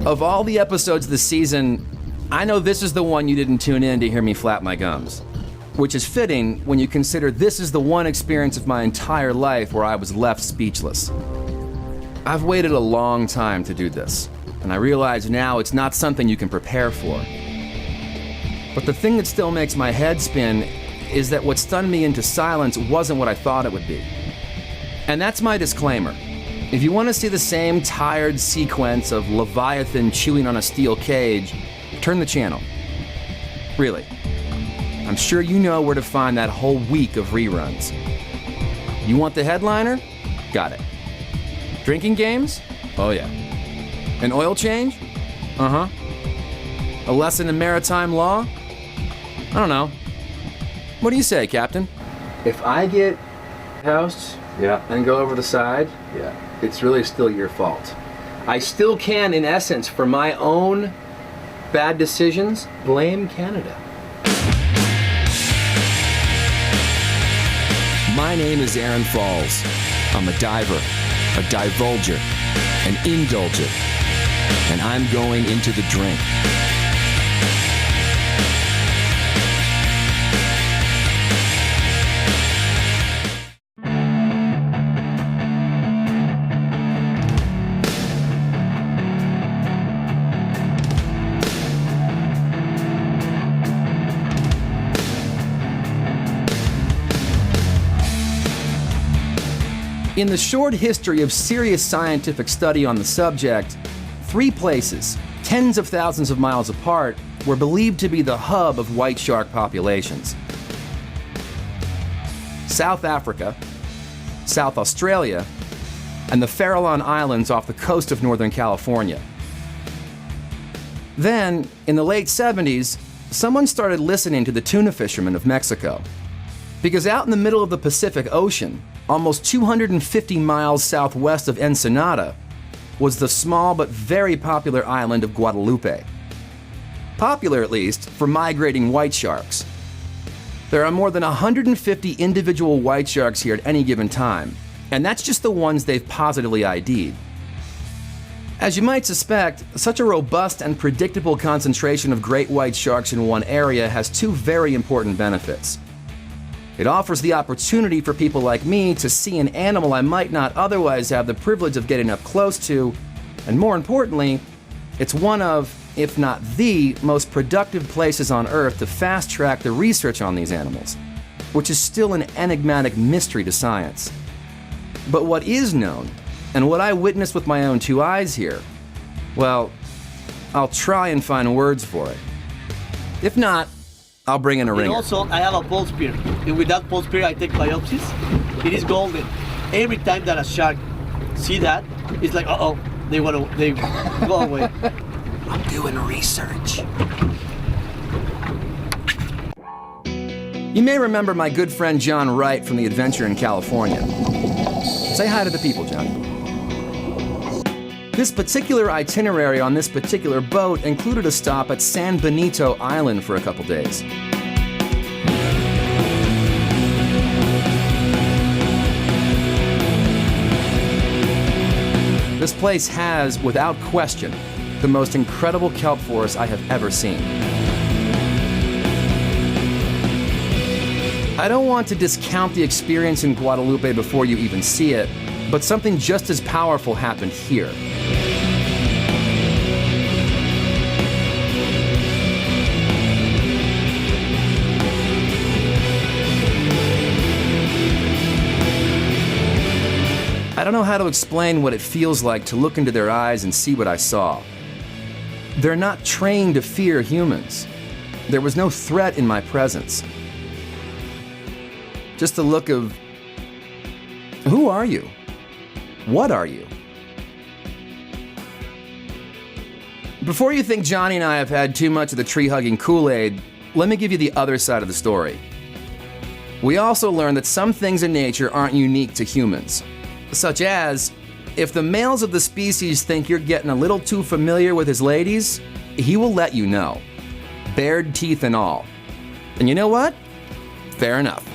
Of all the episodes this season, I know this is the one you didn't tune in to hear me flap my gums. Which is fitting when you consider this is the one experience of my entire life where I was left speechless. I've waited a long time to do this, and I realize now it's not something you can prepare for. But the thing that still makes my head spin is that what stunned me into silence wasn't what I thought it would be. And that's my disclaimer. If you want to see the same tired sequence of Leviathan chewing on a steel cage, turn the channel. Really. I'm sure you know where to find that whole week of reruns. You want the headliner? Got it. Drinking games? Oh yeah. An oil change? Uh-huh. A lesson in maritime law? I don't know. What do you say, Captain? If I get housed and go over the side, it's really still your fault. I still can, in essence, for my own bad decisions, blame Canada. My name is Aaron Falls. I'm a diver, a divulger, an indulger, and I'm going into the drink. In the short history of serious scientific study on the subject, 3 places, tens of thousands of miles apart, were believed to be the hub of white shark populations. South Africa, South Australia, and the Farallon Islands off the coast of Northern California. Then, in the late 70s, someone started listening to the tuna fishermen of Mexico. Because out in the middle of the Pacific Ocean, almost 250 miles southwest of Ensenada, was the small but very popular island of Guadalupe. Popular, at least, for migrating white sharks. There are more than 150 individual white sharks here at any given time, and that's just the ones they've positively ID'd. As you might suspect, such a robust and predictable concentration of great white sharks in one area has 2 very important benefits. It offers the opportunity for people like me to see an animal I might not otherwise have the privilege of getting up close to, and more importantly, it's one of, if not the, most productive places on Earth to fast-track the research on these animals, which is still an enigmatic mystery to science. But what is known, and what I witnessed with my own 2 eyes here, well, I'll try and find words for it. If not, I'll bring in a ringer. And also, I have a pulse spear. And with that pulse spear, I take biopsies. It is golden. Every time that a shark see that, it's like, uh-oh, they go away. I'm doing research. You may remember my good friend John Wright from the adventure in California. Say hi to the people, John. This particular itinerary on this particular boat included a stop at San Benito Island for a couple days. This place has, without question, the most incredible kelp forest I have ever seen. I don't want to discount the experience in Guadalupe before you even see it, but something just as powerful happened here. I don't know how to explain what it feels like to look into their eyes and see what I saw. They're not trained to fear humans. There was no threat in my presence. Just a look of, who are you? What are you? Before you think Johnny and I have had too much of the tree-hugging Kool-Aid, let me give you the other side of the story. We also learned that some things in nature aren't unique to humans. Such as, if the males of the species think you're getting a little too familiar with his ladies, he will let you know. Bared teeth and all. And you know what? Fair enough.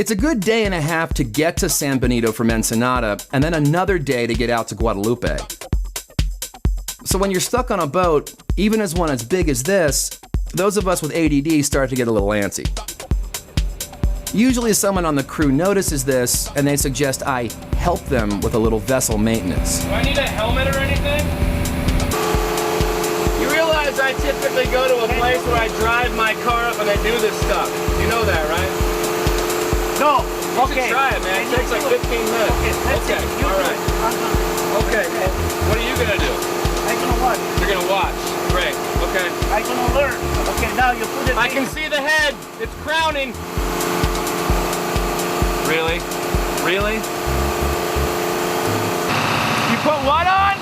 It's a good day and a half to get to San Benito from Ensenada, and then another day to get out to Guadalupe. So when you're stuck on a boat, even as one as big as this, those of us with ADD start to get a little antsy. Usually someone on the crew notices this, and they suggest I help them with a little vessel maintenance. Do I need a helmet or anything? You realize I typically go to a place where I drive my car up and I do this stuff. You know that, right? No. You should try it, man. It takes like 15 minutes. Okay, all right. Okay, what are you gonna do? I'm gonna watch. You're gonna watch. Great. Okay. I'm gonna learn. Okay, now you put it. I can see the head. It's crowning. Really? Really? You put what on?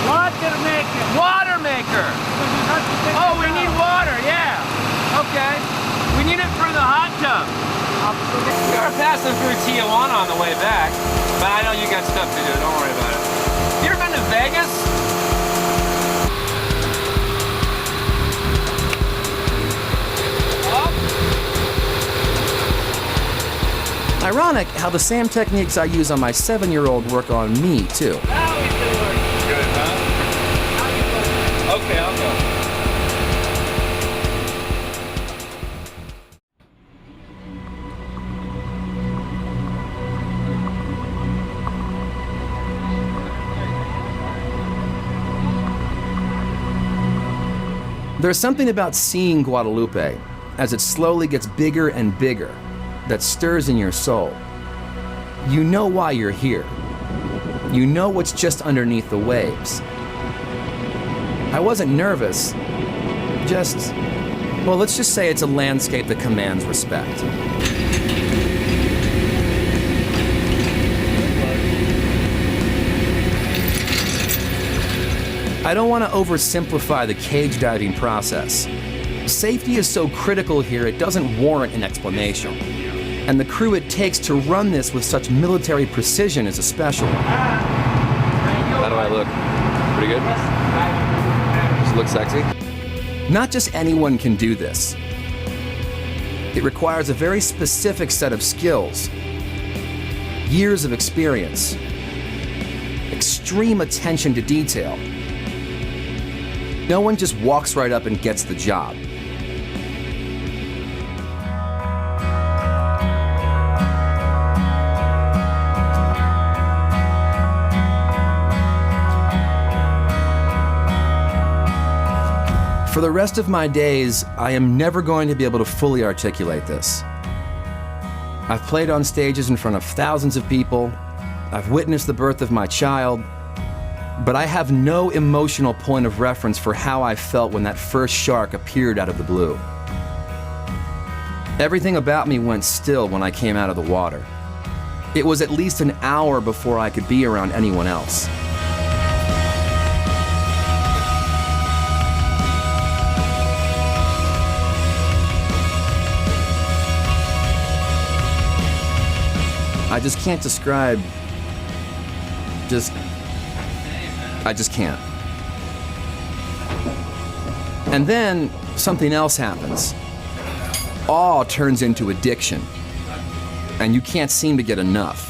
Water maker. Water maker. Oh, we need water. Yeah. Okay. We need it for the hot tub. We are passing through Tijuana on the way back, but I know you got stuff to do. Don't worry about it. You ever been to Vegas? Ironic how the same techniques I use on my 7-year-old work on me, too. Now we do it. Good, huh? Okay, I'll go. There's something about seeing Guadalupe as it slowly gets bigger and bigger that stirs in your soul. You know why you're here. You know what's just underneath the waves. I wasn't nervous, well, let's just say it's a landscape that commands respect. I don't want to oversimplify the cage diving process. Safety is so critical here, it doesn't warrant an explanation. And the crew it takes to run this with such military precision is a special one. How do I look? Pretty good? Does it look sexy? Not just anyone can do this. It requires a very specific set of skills, years of experience, extreme attention to detail. No one just walks right up and gets the job. For the rest of my days, I am never going to be able to fully articulate this. I've played on stages in front of thousands of people. I've witnessed the birth of my child. But I have no emotional point of reference for how I felt when that first shark appeared out of the blue. Everything about me went still when I came out of the water. It was at least an hour before I could be around anyone else. I just can't describe, I just can't. And then something else happens. Awe turns into addiction, and you can't seem to get enough.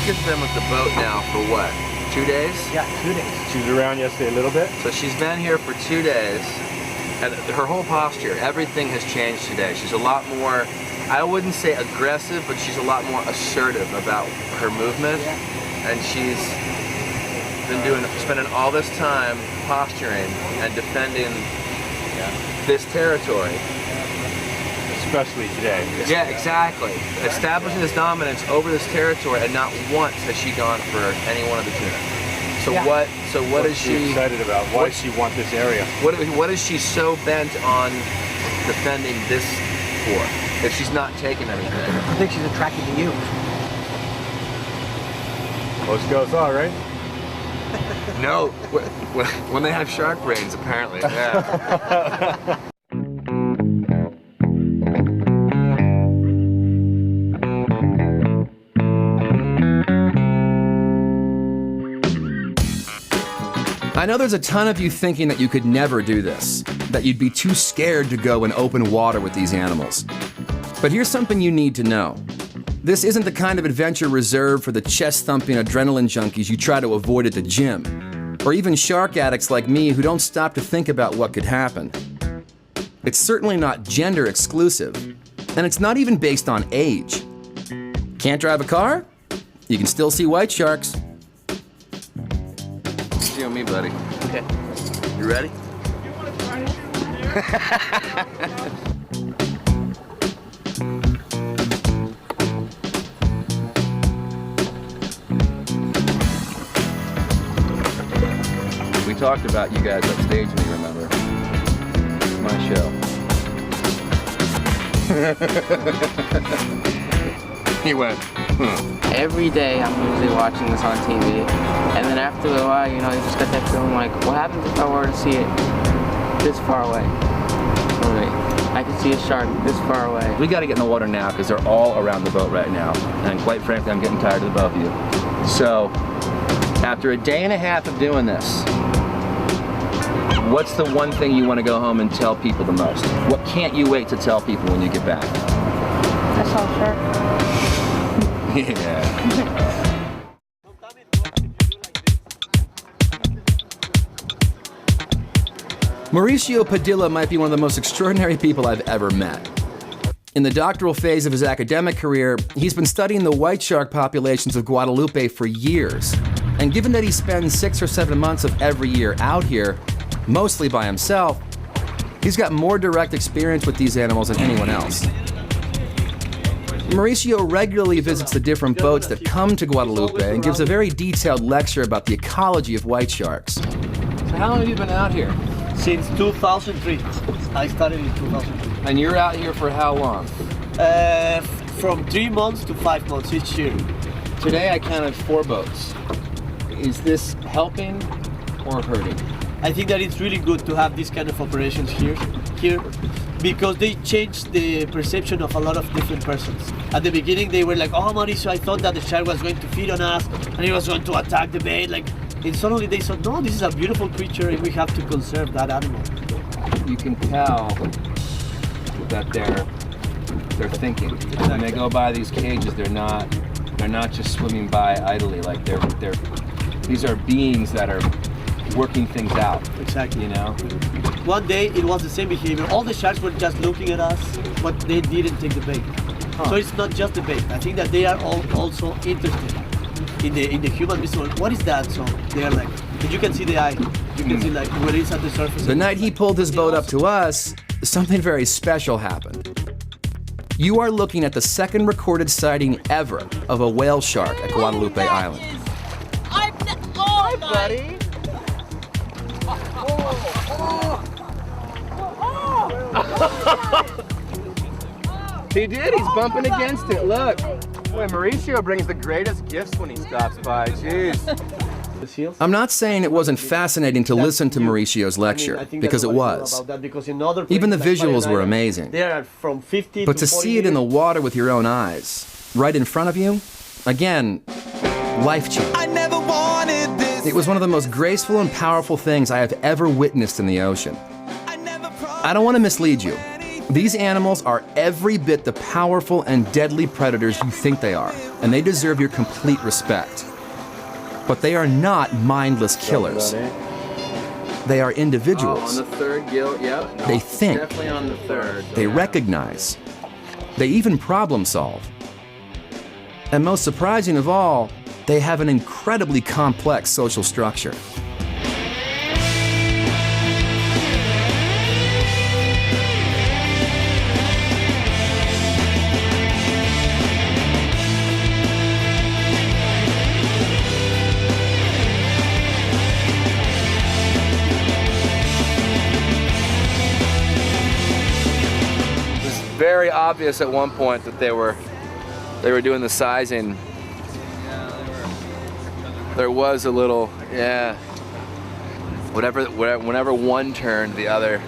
She's been with the boat now for what? 2 days? Yeah, 2 days. She was around yesterday a little bit. So she's been here for 2 days, and her whole posture, everything has changed today. She's a lot more, I wouldn't say aggressive, but she's a lot more assertive about her movement. And she's been spending all this time posturing and defending this territory. Especially today. Yeah, exactly. Establishing this dominance over this territory, and not once has she gone for any one of the tuna. So Yeah. what What's is she she? excited about? Why does she want this area? What is she so bent on defending this for? If she's not taking anything. I think she's attracted to you. Most girls are, right? No, when they have shark brains, apparently. Yeah. I know there's a ton of you thinking that you could never do this, that you'd be too scared to go in open water with these animals. But here's something you need to know. This isn't the kind of adventure reserved for the chest-thumping adrenaline junkies you try to avoid at the gym, or even shark addicts like me who don't stop to think about what could happen. It's certainly not gender exclusive, and it's not even based on age. Can't drive a car? You can still see white sharks. You and me, buddy. Okay. You ready? We talked about you guys upstage, me, remember? It's my show. He went, Every day I'm usually watching this on TV, and then after a while, you know, you just get that feeling like, what happens if I were to see it this far away? I can see a shark this far away. We got to get in the water now because they're all around the boat right now. And quite frankly, I'm getting tired of the both of you. So, after a day and a half of doing this, what's the one thing you want to go home and tell people the most? What can't you wait to tell people when you get back? I saw a shark. Yeah. Mauricio Padilla might be one of the most extraordinary people I've ever met. In the doctoral phase of his academic career, he's been studying the white shark populations of Guadalupe for years. And given that he spends 6 or 7 months of every year out here, mostly by himself, he's got more direct experience with these animals than anyone else. Mauricio regularly visits the different boats that come to Guadalupe and gives a very detailed lecture about the ecology of white sharks. So how long have you been out here? Since 2003. I started in 2003. And you're out here for how long? From 3 months to 5 months each year. Today I counted 4 boats. Is this helping or hurting? I think that it's really good to have these kind of operations here because they change the perception of a lot of different persons. At the beginning they were like, oh Mauricio, I thought that the shark was going to feed on us and he was going to attack the bait. And suddenly they said, no, this is a beautiful creature and we have to conserve that animal. You can tell that they're thinking. When they go by these cages, they're not just swimming by idly. Like these are beings that are working things out. Exactly. You know? One day it was the same behavior. All the sharks were just looking at us, but they didn't take the bait. So it's not just the bait. I think that they are all also interested in the human visual. What is that? So they are like, and you can see the eye. You can see like when it's at the surface. The night he pulled his boat up to us, something very special happened. You are looking at the second recorded sighting ever of a whale shark at Guadalupe Island. Hi, buddy. He did. He's bumping against it. Look. Boy, Mauricio brings the greatest gifts when he stops by. Jeez. The seals. I'm not saying it wasn't fascinating to listen to Mauricio's lecture, because it was. Even the visuals were amazing. They are from 50 But to see it in the water with your own eyes, right in front of you, again, life-changing. I never wanted this. It was one of the most graceful and powerful things I have ever witnessed in the ocean. I don't want to mislead you. These animals are every bit the powerful and deadly predators you think they are, and they deserve your complete respect. But they are not mindless killers. They are individuals. On the third gill, yep. No, They think. Definitely on the third. They recognize. They even problem solve. And most surprising of all, they have an incredibly complex social structure. very obvious at one point that they were doing the sizing. There was a little, yeah. Whenever one turned, the other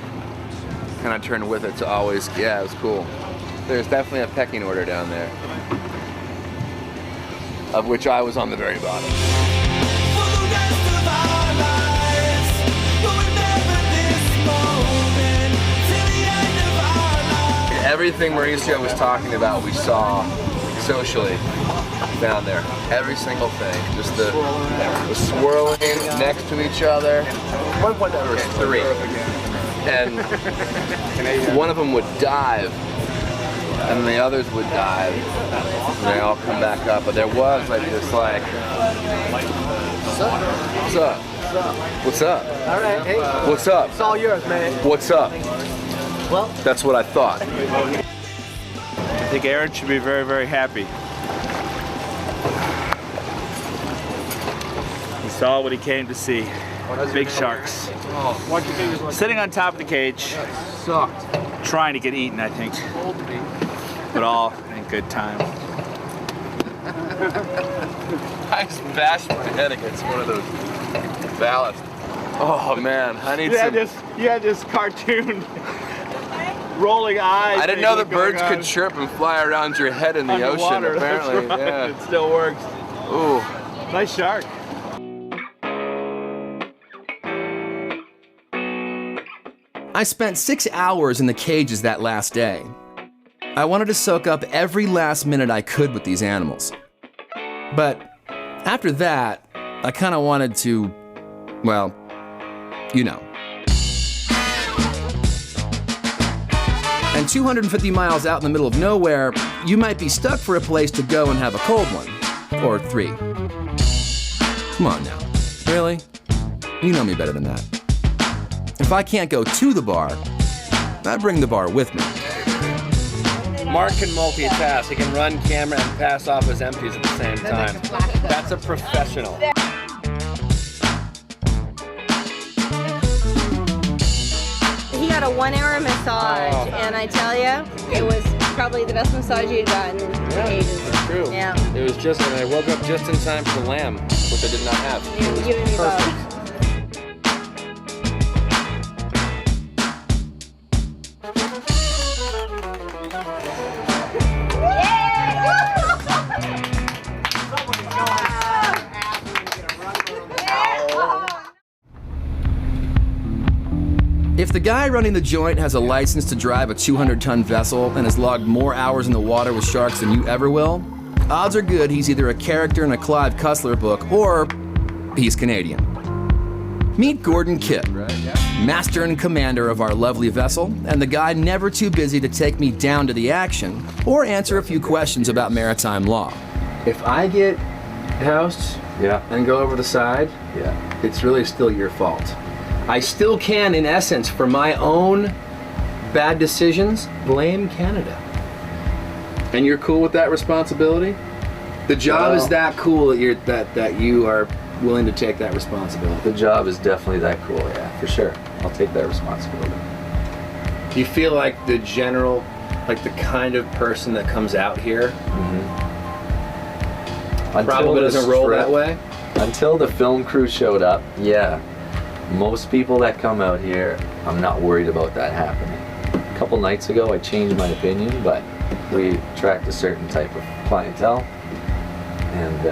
kind of turned with it to always, yeah, it was cool. There's definitely a pecking order down there, of which I was on the very bottom. Everything Mauricio was talking about, we saw socially down there. Every single thing. Just the swirling next to each other. At one point there was 3. And one of them would dive, and the others would dive, and they all come back up. But there was like this like, what's up? What's up? All right, hey. What's up? It's all yours, man. What's up? Well, that's what I thought. I think Aaron should be very, very happy. He saw what he came to see. Big sharks. Sitting on top of the cage. Sucked. Trying to get eaten, I think. But all in good time. I just bashed my head against one of those ballasts. Oh man, I need some. You had this cartoon rolling eyes. I didn't know the birds could chirp and fly around your head in the ocean, apparently. Right. Yeah. It still works. Ooh. Nice shark. I spent 6 hours in the cages that last day. I wanted to soak up every last minute I could with these animals. But after that, I kind of wanted to, well, you know. And 250 miles out in the middle of nowhere, you might be stuck for a place to go and have a cold one. Or 3. Come on now. Really? You know me better than that. If I can't go to the bar, I bring the bar with me. Mark can multitask. He can run camera and pass off his empties at the same time. That's a professional. He got a 1-hour massage, and I tell you, it was probably the best massage he'd gotten in ages. That's true. Yeah. It was just, and I woke up just in time for the lamb, which I did not have. He was giving me both. If the guy running the joint has a license to drive a 200-ton vessel and has logged more hours in the water with sharks than you ever will, odds are good he's either a character in a Clive Cussler book or he's Canadian. Meet Gordon Kipp, master and commander of our lovely vessel, and the guy never too busy to take me down to the action or answer a few questions about maritime law. If I get housed and go over the side, it's really still your fault. I still can, in essence, for my own bad decisions, blame Canada. And you're cool with that responsibility? The job is that cool that you are willing to take that responsibility. The job is definitely that cool, yeah, for sure. I'll take that responsibility. Do you feel like the general, like the kind of person that comes out here probably doesn't roll that way? Until the film crew showed up, yeah. Most people that come out here, I'm not worried about that happening. A couple nights ago, I changed my opinion, but we attract a certain type of clientele, and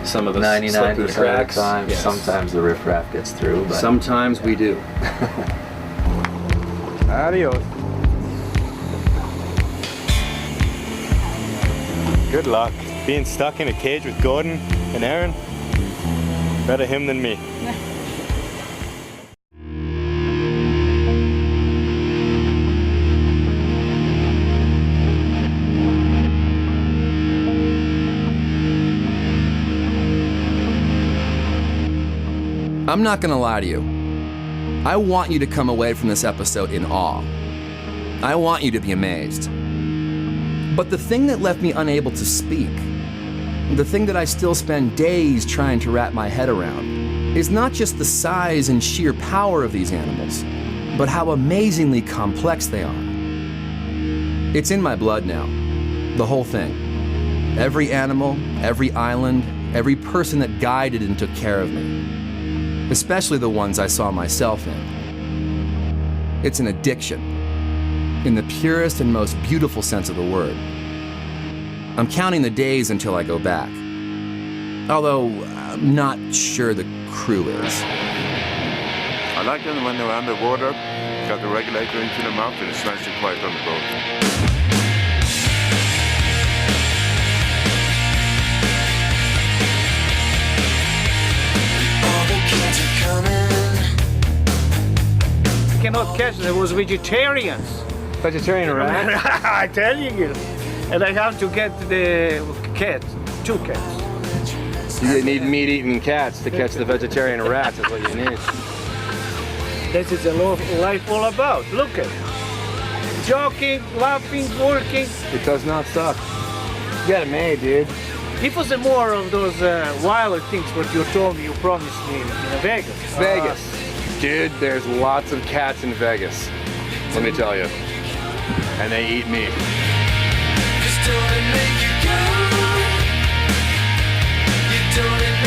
some of us slip through the cracks. Of the time, sometimes the riffraff gets through, but sometimes we do. Adios. Good luck. Being stuck in a cage with Gordon and Aaron, better him than me. I'm not gonna lie to you. I want you to come away from this episode in awe. I want you to be amazed. But the thing that left me unable to speak, the thing that I still spend days trying to wrap my head around, is not just the size and sheer power of these animals, but how amazingly complex they are. It's in my blood now, the whole thing. Every animal, every island, every person that guided and took care of me. Especially the ones I saw myself in. It's an addiction, in the purest and most beautiful sense of the word. I'm counting the days until I go back. Although, I'm not sure the crew is. I like them when they're underwater, got the regulator into the mouth, and it's nice and quiet on the boat. Cannot catch. There was vegetarians. Vegetarian rat? I'm telling you. And I have to get the cat, 2 cats. You need meat-eating cats to catch the vegetarian rats, is what you need. This is life all about. Look at it. Joking, laughing, working. It does not suck. You got it made, dude. It was more of those wilder things what you told me, you promised me in Vegas. Vegas. Dude, there's lots of cats in Vegas. Let me tell you. And they eat meat. Just don't let it make you go. You don't let